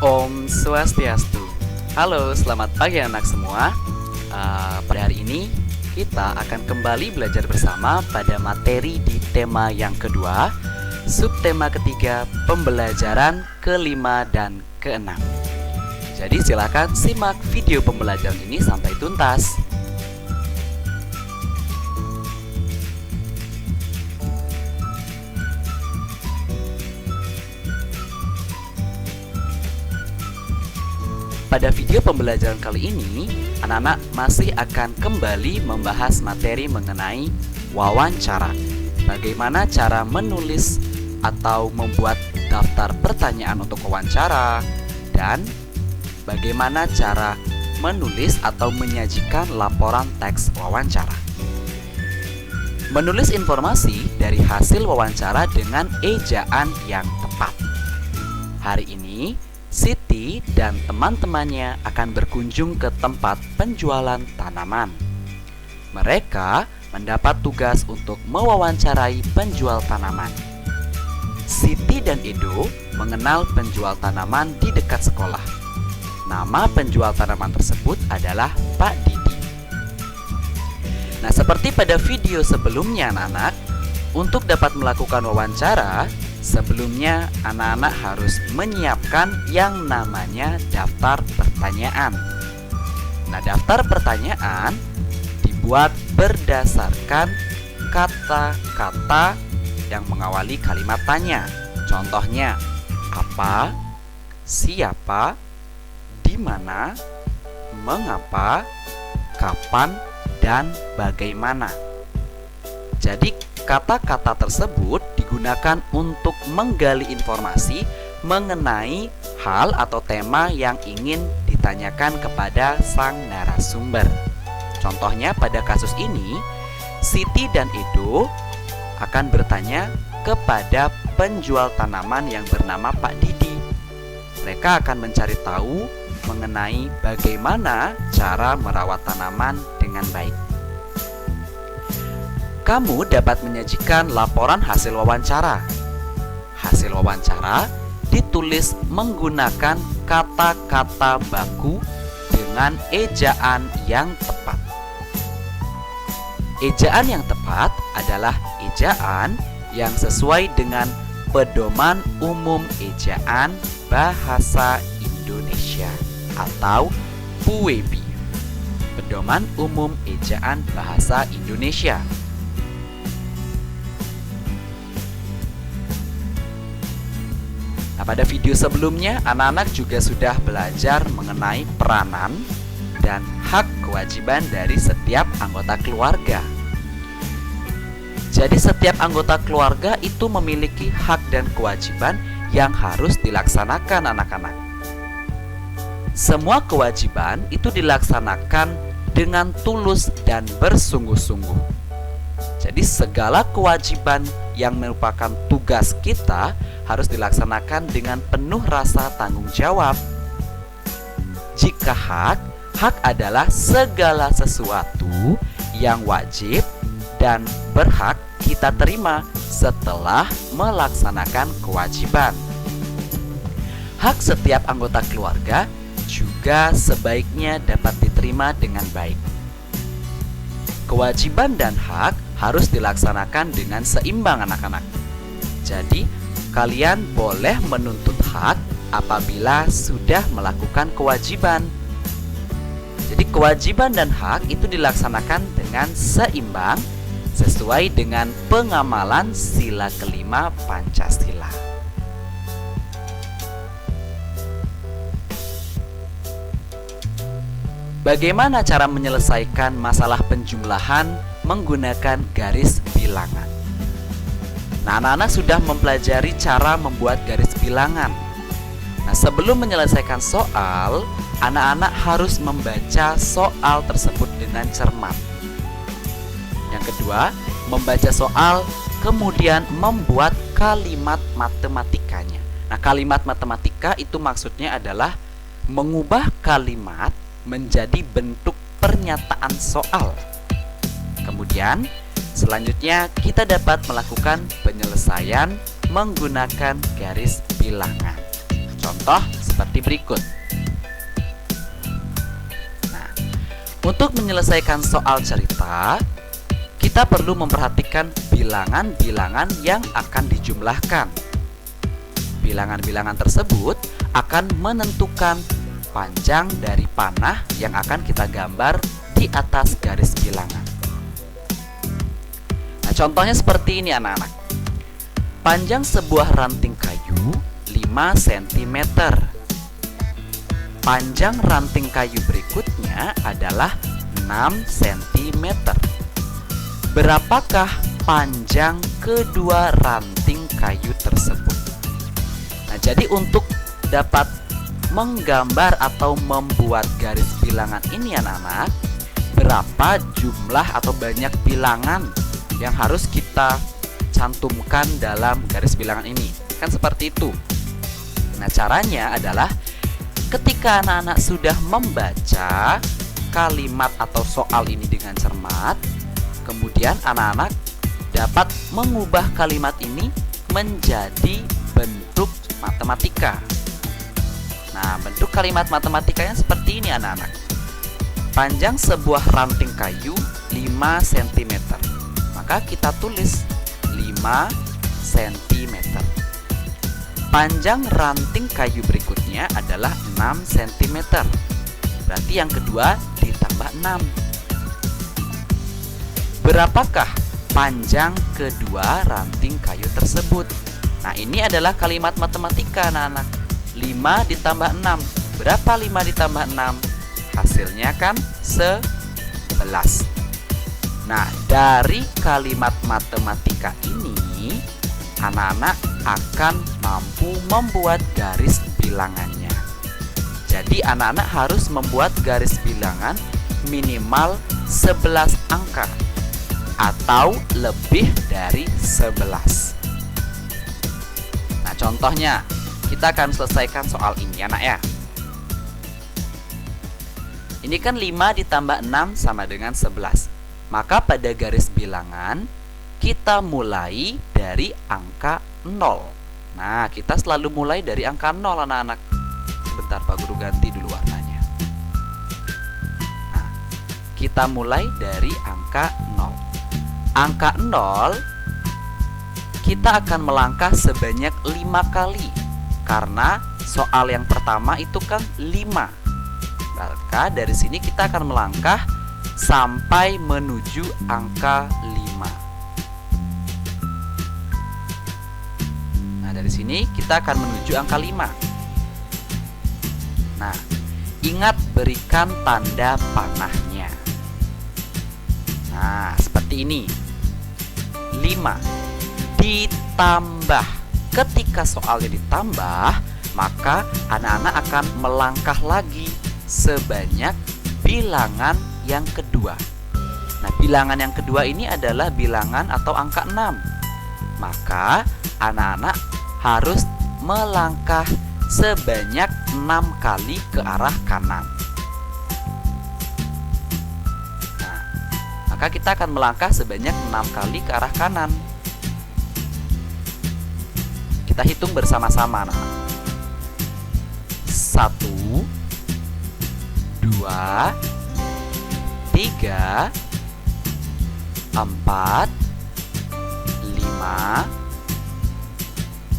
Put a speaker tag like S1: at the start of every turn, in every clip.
S1: Om Swastiastu. Halo, selamat pagi anak semua. Pada hari ini kita akan kembali belajar bersama pada materi di tema yang kedua, subtema ketiga, pembelajaran kelima dan keenam. Jadi silakan simak video pembelajaran ini sampai tuntas. Pada video pembelajaran kali ini, anak-anak masih akan kembali membahas materi mengenai wawancara. Bagaimana cara menulis atau membuat daftar pertanyaan untuk wawancara, dan bagaimana cara menulis atau menyajikan laporan teks wawancara. Menulis informasi dari hasil wawancara dengan ejaan yang tepat. Hari ini, Siti dan teman-temannya akan berkunjung ke tempat penjualan tanaman. Mereka mendapat tugas untuk mewawancarai penjual tanaman. Siti dan Edo mengenal penjual tanaman di dekat sekolah. Nama penjual tanaman tersebut adalah Pak Didi. Nah, seperti pada video sebelumnya anak-anak, untuk dapat melakukan wawancara, sebelumnya anak-anak harus menyiapkan yang namanya daftar pertanyaan. Nah, daftar pertanyaan dibuat berdasarkan kata-kata yang mengawali kalimat tanya. Contohnya, apa, siapa, di mana, mengapa, kapan, dan bagaimana. Jadi, kata-kata tersebut digunakan untuk menggali informasi mengenai hal atau tema yang ingin ditanyakan kepada sang narasumber. Contohnya pada kasus ini, Siti dan Edo akan bertanya kepada penjual tanaman yang bernama Pak Didi. Mereka akan mencari tahu mengenai bagaimana cara merawat tanaman dengan baik. Kamu dapat menyajikan laporan hasil wawancara. Hasil wawancara ditulis menggunakan kata-kata baku dengan ejaan yang tepat. Ejaan yang tepat adalah ejaan yang sesuai dengan Pedoman Umum Ejaan Bahasa Indonesia atau PUEB. Pedoman Umum Ejaan Bahasa Indonesia. Nah, pada video sebelumnya, anak-anak juga sudah belajar mengenai peranan dan hak kewajiban dari setiap anggota keluarga. Jadi, setiap anggota keluarga itu memiliki hak dan kewajiban yang harus dilaksanakan anak-anak. Semua kewajiban itu dilaksanakan dengan tulus dan bersungguh-sungguh. Jadi, segala kewajiban yang merupakan tugas kita harus dilaksanakan dengan penuh rasa tanggung jawab. Jika hak adalah segala sesuatu yang wajib dan berhak kita terima setelah melaksanakan kewajiban. Hak setiap anggota keluarga juga sebaiknya dapat diterima dengan baik. Kewajiban dan hak harus dilaksanakan dengan seimbang anak-anak. Jadi, kalian boleh menuntut hak apabila sudah melakukan kewajiban. Jadi kewajiban dan hak itu dilaksanakan dengan seimbang sesuai dengan pengamalan sila kelima Pancasila. Bagaimana cara menyelesaikan masalah penjumlahan menggunakan garis bilangan? Nah, anak-anak sudah mempelajari cara membuat garis bilangan. Nah, sebelum menyelesaikan soal, anak-anak harus membaca soal tersebut dengan cermat. Yang kedua, membaca soal, kemudian membuat kalimat matematikanya. Nah, kalimat matematika itu maksudnya adalah mengubah kalimat menjadi bentuk pernyataan soal. Kemudian, selanjutnya kita dapat melakukan penyelesaian menggunakan garis bilangan. Contoh seperti berikut. Nah, untuk menyelesaikan soal cerita, kita perlu memperhatikan bilangan-bilangan yang akan dijumlahkan. Bilangan-bilangan tersebut akan menentukan panjang dari panah yang akan kita gambar di atas garis bilangan. Nah, contohnya seperti ini anak-anak. Panjang sebuah ranting kayu 5 cm. Panjang ranting kayu berikutnya adalah 6 cm. Berapakah panjang kedua ranting kayu tersebut? Nah, jadi untuk dapat menggambar atau membuat garis bilangan ini anak-anak, berapa jumlah atau banyak bilangan yang harus kita cantumkan dalam garis bilangan ini? Kan seperti itu. Nah, caranya adalah ketika anak-anak sudah membaca kalimat atau soal ini dengan cermat, kemudian anak-anak dapat mengubah kalimat ini menjadi bentuk matematika. Nah, bentuk kalimat matematikanya seperti ini anak-anak. Panjang sebuah ranting kayu 5 cm. Maka kita tulis 5 cm. Panjang ranting kayu berikutnya adalah 6 cm. Berarti yang kedua ditambah 6. Berapakah panjang kedua ranting kayu tersebut? Nah, ini adalah kalimat matematika anak-anak. 5 ditambah 6. Berapa 5 ditambah 6? Hasilnya kan 11. Nah, dari kalimat matematika ini, anak-anak akan mampu membuat garis bilangannya. Jadi, anak-anak harus membuat garis bilangan minimal 11 angka atau lebih dari 11. Nah, contohnya, kita akan selesaikan soal ini anak ya. Ini kan 5 ditambah 6 sama dengan 11. Maka pada garis bilangan, kita mulai dari angka 0. Nah, kita selalu mulai dari angka 0 anak-anak. Sebentar, Pak Guru ganti dulu warnanya. Nah, kita mulai dari angka 0. Angka 0, kita akan melangkah sebanyak 5 kali. Karena soal yang pertama itu kan 5. Maka dari sini kita akan melangkah sampai menuju angka 5. Nah, dari sini kita akan menuju angka 5. Nah, ingat berikan tanda panahnya. Nah, seperti ini. 5 ditambah. Ketika soalnya ditambah, maka anak-anak akan melangkah lagi sebanyak bilangan yang kedua. Nah, bilangan yang kedua ini adalah bilangan atau angka 6. Maka anak-anak harus melangkah sebanyak 6 kali ke arah kanan. Nah, maka kita akan melangkah sebanyak 6 kali ke arah kanan. Kita hitung bersama-sama anak. 1, 2, 3, 4, 5,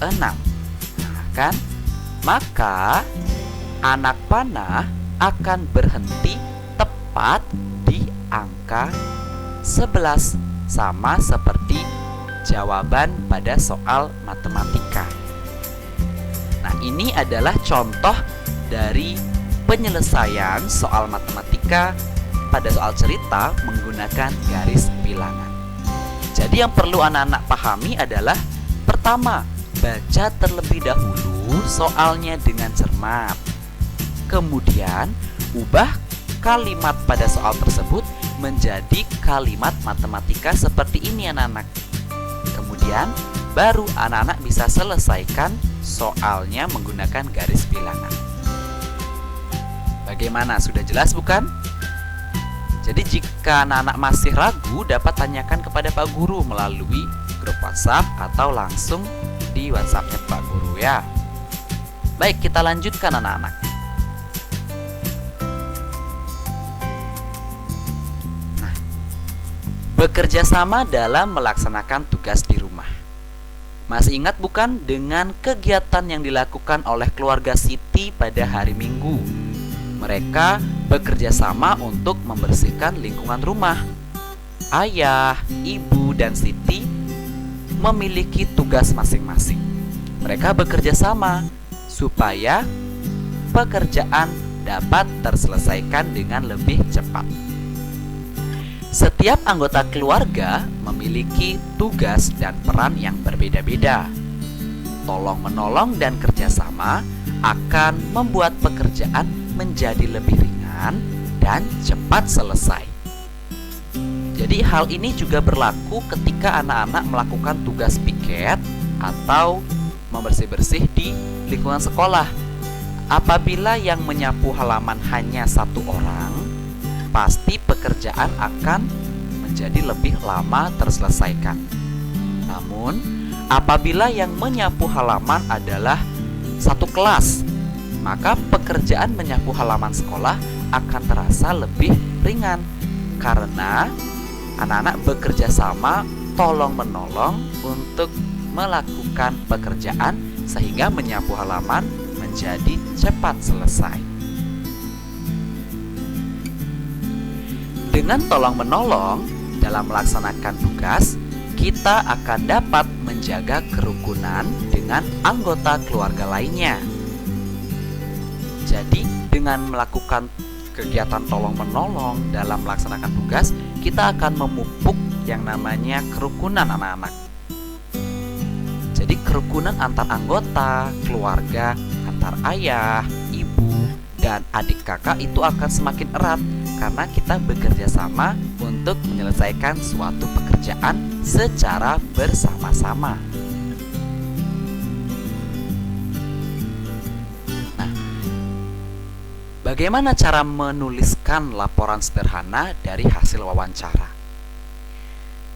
S1: 6. Nah, kan? Maka anak panah akan berhenti tepat di angka 11, sama seperti jawaban pada soal matematika. Nah, ini adalah contoh dari penyelesaian soal matematika pada soal cerita menggunakan garis bilangan. Jadi yang perlu anak-anak pahami adalah pertama, baca terlebih dahulu soalnya dengan cermat. Kemudian, ubah kalimat pada soal tersebut menjadi kalimat matematika seperti ini anak-anak. Kemudian baru anak-anak bisa selesaikan soalnya menggunakan garis bilangan. Bagaimana? Sudah jelas bukan? Jadi jika anak-anak masih ragu, dapat tanyakan kepada Pak Guru melalui grup WhatsApp atau langsung di WhatsApp-nya Pak Guru ya. Baik, kita lanjutkan anak-anak. Nah, bekerja sama dalam melaksanakan tugas di rumah. Masih ingat bukan dengan kegiatan yang dilakukan oleh keluarga Siti pada hari Minggu? Mereka bekerja sama untuk membersihkan lingkungan rumah. Ayah, ibu, dan Siti memiliki tugas masing-masing. Mereka bekerja sama supaya pekerjaan dapat terselesaikan dengan lebih cepat. Setiap anggota keluarga memiliki tugas dan peran yang berbeda-beda. Tolong-menolong dan kerjasama akan membuat pekerjaan menjadi lebih ringan dan cepat selesai. Jadi hal ini juga berlaku ketika anak-anak melakukan tugas piket atau membersih-bersih di lingkungan sekolah. Apabila yang menyapu halaman hanya satu orang, pasti pekerjaan akan menjadi lebih lama terselesaikan. Namun, apabila yang menyapu halaman adalah satu kelas, maka pekerjaan menyapu halaman sekolah akan terasa lebih ringan karena anak-anak bekerja sama tolong-menolong untuk melakukan pekerjaan sehingga menyapu halaman menjadi cepat selesai. Dengan tolong-menolong dalam melaksanakan tugas, kita akan dapat menjaga kerukunan dengan anggota keluarga lainnya. Jadi, dengan melakukan kegiatan tolong-menolong dalam melaksanakan tugas, kita akan memupuk yang namanya kerukunan anak-anak. Jadi, kerukunan antar anggota keluarga, antar ayah, ibu, dan adik kakak itu akan semakin erat karena kita bekerja sama untuk menyelesaikan suatu pekerjaan secara bersama-sama. Nah, bagaimana cara menuliskan laporan sederhana dari hasil wawancara?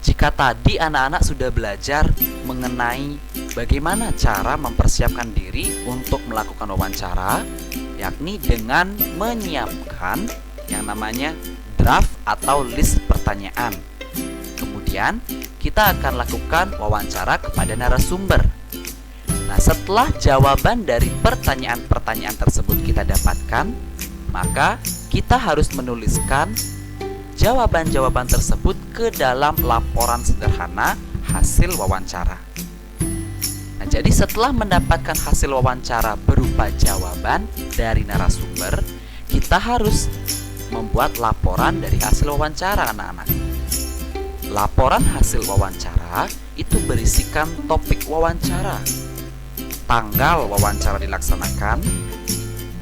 S1: Jika tadi anak-anak sudah belajar mengenai bagaimana cara mempersiapkan diri untuk melakukan wawancara, yakni dengan menyiapkan yang namanya draft atau list pertanyaan. Kemudian kita akan lakukan wawancara kepada narasumber. Nah, setelah jawaban dari pertanyaan-pertanyaan tersebut kita dapatkan, maka kita harus menuliskan jawaban-jawaban tersebut ke dalam laporan sederhana hasil wawancara. Nah, jadi setelah mendapatkan hasil wawancara berupa jawaban dari narasumber, kita harus membuat laporan dari hasil wawancara anak-anak. Laporan hasil wawancara itu berisikan topik wawancara, tanggal wawancara dilaksanakan,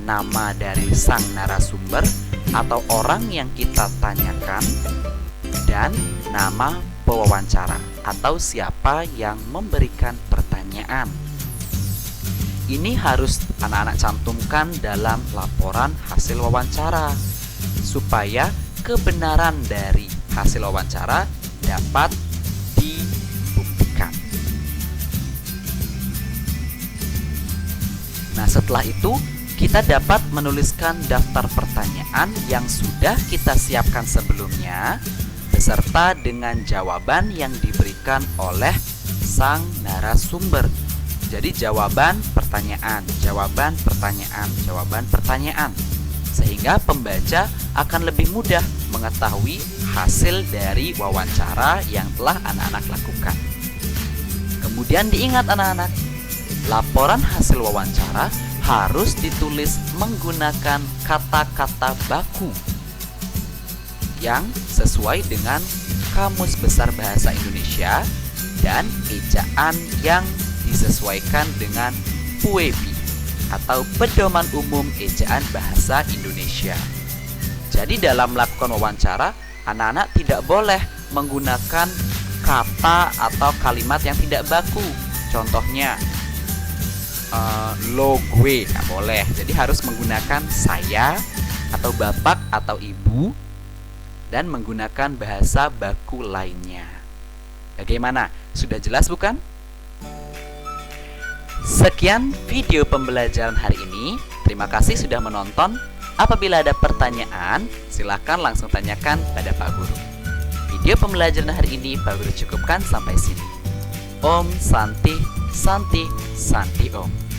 S1: nama dari sang narasumber atau orang yang kita tanyakan, dan nama pewawancara atau siapa yang memberikan pertanyaan. Ini harus anak-anak cantumkan dalam laporan hasil wawancara supaya kebenaran dari hasil wawancara dapat dibuktikan. Nah, setelah itu kita dapat menuliskan daftar pertanyaan yang sudah kita siapkan sebelumnya beserta dengan jawaban yang diberikan oleh sang narasumber. Jadi jawaban pertanyaan, jawaban pertanyaan, jawaban pertanyaan, sehingga pembaca akan lebih mudah mengetahui hasil dari wawancara yang telah anak-anak lakukan. Kemudian diingat anak-anak, laporan hasil wawancara harus ditulis menggunakan kata-kata baku yang sesuai dengan Kamus Besar Bahasa Indonesia dan ejaan yang disesuaikan dengan PUEB atau Pedoman Umum Ejaan Bahasa Indonesia. Jadi dalam melakukan wawancara, anak-anak tidak boleh menggunakan kata atau kalimat yang tidak baku. Contohnya, lo gue, nggak boleh. Jadi harus menggunakan saya atau bapak atau ibu dan menggunakan bahasa baku lainnya. Bagaimana? Sudah jelas bukan? Sekian video pembelajaran hari ini. Terima kasih sudah menonton. Apabila ada pertanyaan, silakan langsung tanyakan pada Pak Guru. Video pembelajaran hari ini Pak Guru cukupkan sampai sini. Om Santi, Santi, Santi Om.